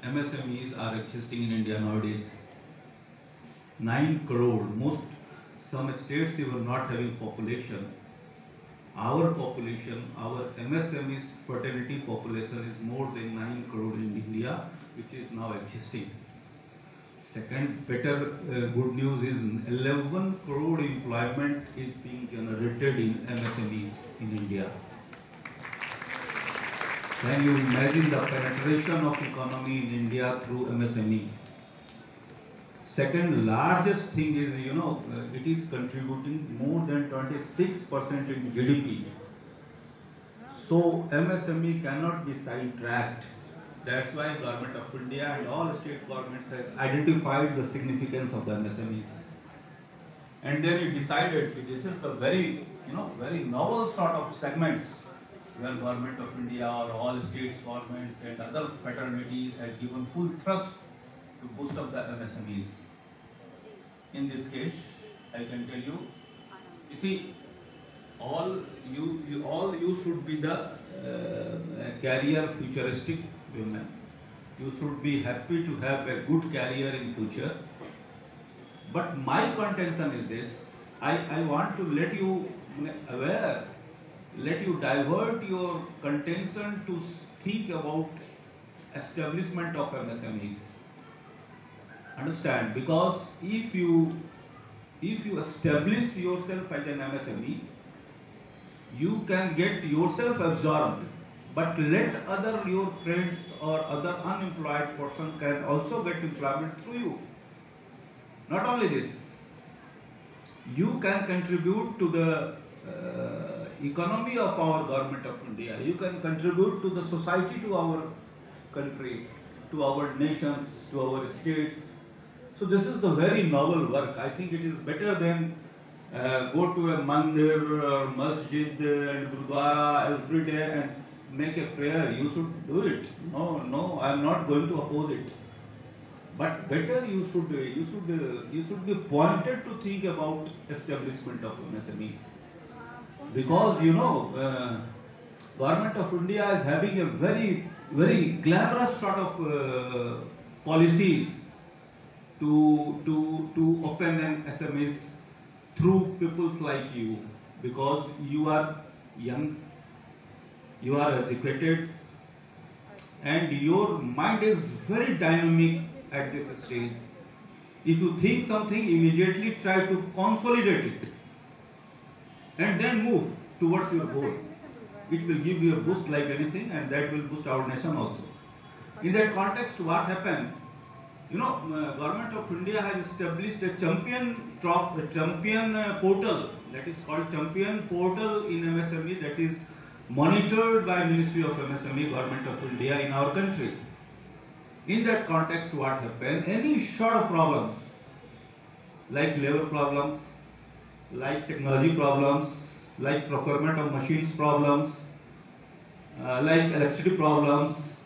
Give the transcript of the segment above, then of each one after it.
MSMEs are existing in India nowadays. 9 crore, some states even not having population. Our population, our MSMEs fertility population is more than 9 crore in India, which is now existing. Second, better good news is 11 crore employment is being generated in MSMEs in India. Can you imagine the penetration of economy in India through MSME? Second largest thing is, it is contributing more than 26% in GDP. So MSME cannot be sidetracked. That's why Government of India and all state governments has identified the significance of the MSMEs. And then it decided that this is the very novel sort of segments where Government of India or all states governments and other fraternities have given full thrust to boost up the MSMEs. In this case, I can tell you, see, all you should be the career futuristic women. You should be happy to have a good career in future. But my contention is this: I want to let you aware, let you divert your contention to think about establishment of MSMEs. Understand? Because if you establish yourself as an MSME, you can get yourself absorbed, but let your friends or other unemployed person can also get employment through you. Not only this, you can contribute to the economy of our Government of India. You can contribute to the society, to our country, to our nations, to our states. So this is the very novel work. I think it is better than go to a mandir or masjid and gurudwara every day and make a prayer. You should do it. No, I am not going to oppose it. But better you should be pointed to think about establishment of MSMEs. Because Government of India is having a very, very glamorous sort of policies to open an SMEs through peoples like you, because you are young, you are educated, and your mind is very dynamic at this stage. If you think something, immediately try to consolidate it and then move towards your goal. It will give you a boost like anything, and that will boost our nation also. In that context, what happened? Government of India has established a champion portal, that is called Champion Portal in MSME, that is monitored by Ministry of MSME, Government of India in our country. In that context, what happened? Any sort of problems, like labor problems, like technology problems, like procurement of machines problems, like electricity problems,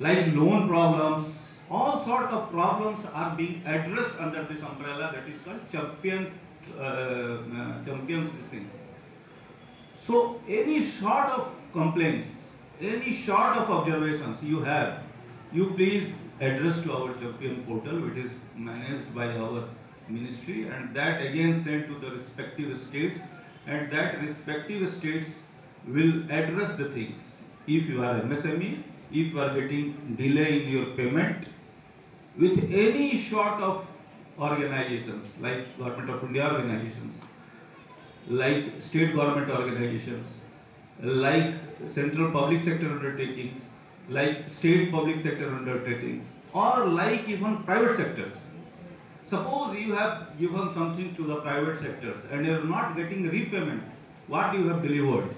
like loan problems, all sorts of problems are being addressed under this umbrella that is called champions these things. So any sort of complaints, any sort of observations you have, you please address to our champion portal, which is managed by our ministry, and that again sent to the respective states, and that respective states will address the things. If you are MSME, if you are getting delay in your payment with any sort of organizations, like Government of India organizations, like state government organizations, like central public sector undertakings, like state public sector undertakings, or like even private sectors. Suppose you have given something to the private sectors and you are not getting repayment, what you have delivered.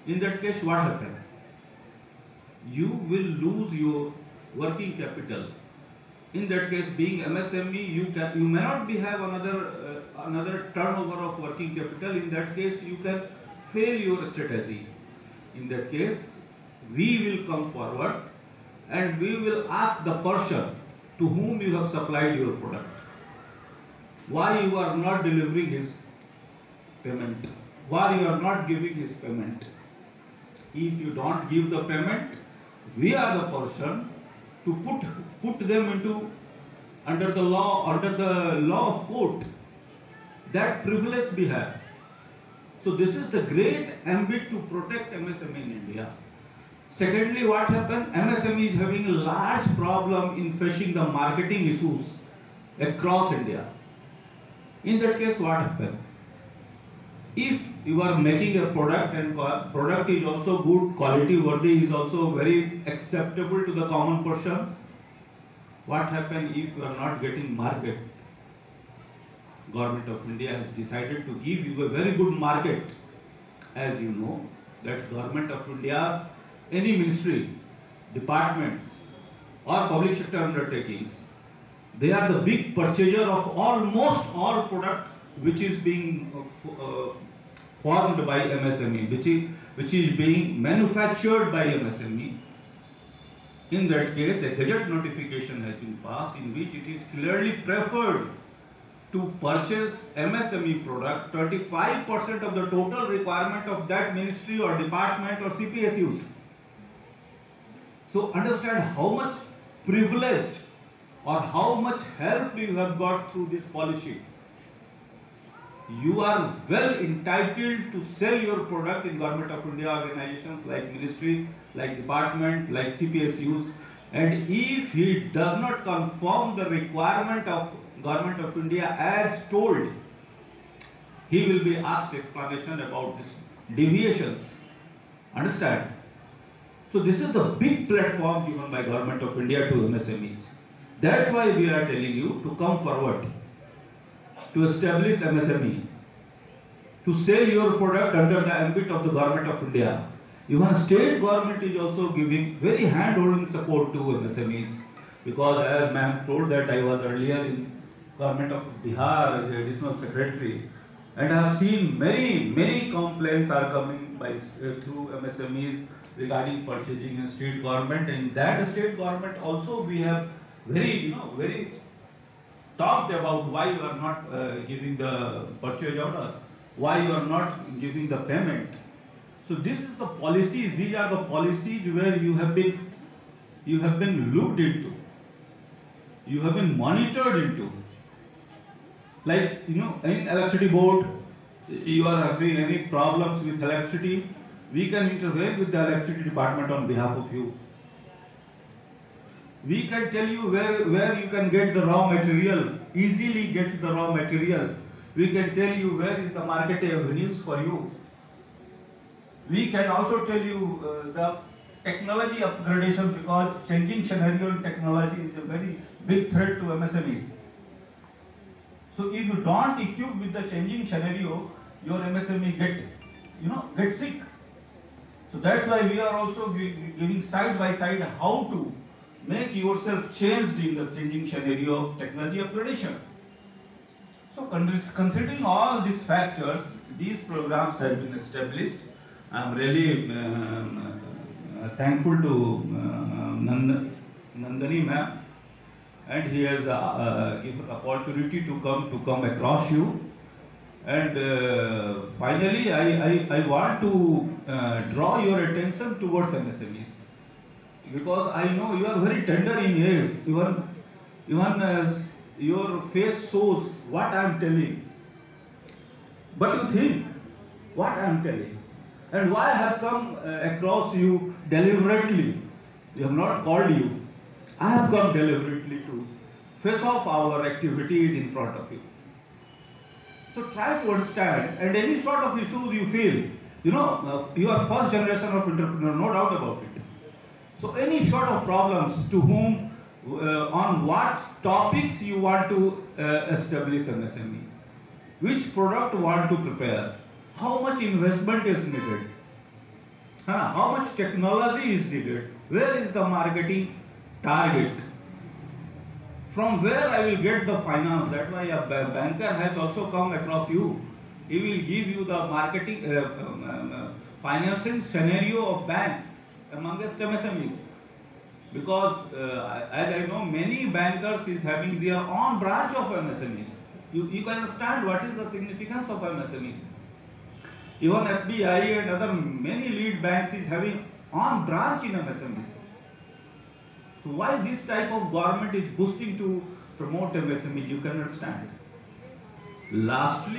In that case, what happens? You will lose your working capital. In that case, being MSME, you may not have another turnover of working capital. In that case, you can fail your strategy. In that case, we will come forward and we will ask the person to whom you have supplied your product, why you are not delivering his payment, why you are not giving his payment. If you don't give the payment, we are the person to put put them into under the law of court. That privilege we have. So this is the great ambit to protect MSME in India. Secondly, what happened? MSME is having a large problem in facing the marketing issues across India. In that case, what happened? If you are making a product and product is also good, quality worthy, is also very acceptable to the common person, what happens if you are not getting market? Government of India has decided to give you a very good market. As you know, that Government of India's any ministry, departments or public sector undertakings, they are the big purchaser of almost all product which is being formed by MSME, which is being manufactured by MSME. In that case, a gazette notification has been passed in which it is clearly preferred to purchase MSME product 35% of the total requirement of that ministry or department or CPSUs. So understand how much privileged or how much help you have got through this policy. You are well entitled to sell your product in Government of India organizations like ministry, like department, like CPSUs, and if he does not conform the requirement of Government of India as told, he will be asked explanation about this deviations. Understand? So this is the big platform given by Government of India to MSMEs. That's why we are telling you to come forward, to establish MSME, to sell your product under the ambit of the Government of India. Even state government is also giving very hand-holding support to MSMEs, because as ma'am told that I was earlier in Government of Bihar as additional secretary, and I have seen many complaints are coming by through MSMEs regarding purchasing in state government. And that state government also we have very talked about why you are not giving the purchase order, why you are not giving the payment. So this is the policies. These are the policies where you have been looked into, you have been monitored into. Like in electricity board, you are having any problems with electricity, we can intervene with the electricity department on behalf of you. We can tell you where you can get the raw material, easily get the raw material. We can tell you where is the market avenues for you. We can also tell you the technology upgradation, because changing scenario in technology is a very big threat to MSMEs. So if you don't equip with the changing scenario, your MSME get sick. So that's why we are also giving side by side how to make yourself changed in the changing scenario of technology upgradation. So considering all these factors, these programs have been established. I am really thankful to Nandani ma'am, and he has given opportunity to come across you. And finally, I want to draw your attention towards MSMEs, because I know you are very tender in age. Even your face shows what I am telling. But you think what I am telling, and why I have come across you deliberately. We have not called you. I have come deliberately to face off our activities in front of you. So try to understand, and any sort of issues you feel, you are first generation of entrepreneur, no doubt about it. So any sort of problems, to whom, on what topics you want to establish MSME, which product you want to prepare, how much investment is needed, how much technology is needed, where is the marketing target, from where I will get the finance. That's why a banker has also come across you. He will give you the marketing financing scenario of banks amongst MSMEs. Because as I know, many bankers is having their own branch of MSMEs. You can understand what is the significance of MSMEs. Even SBI and other many lead banks is having own branch in MSMEs. So why this type of government is boosting to promote MSME? You can understand. Lastly,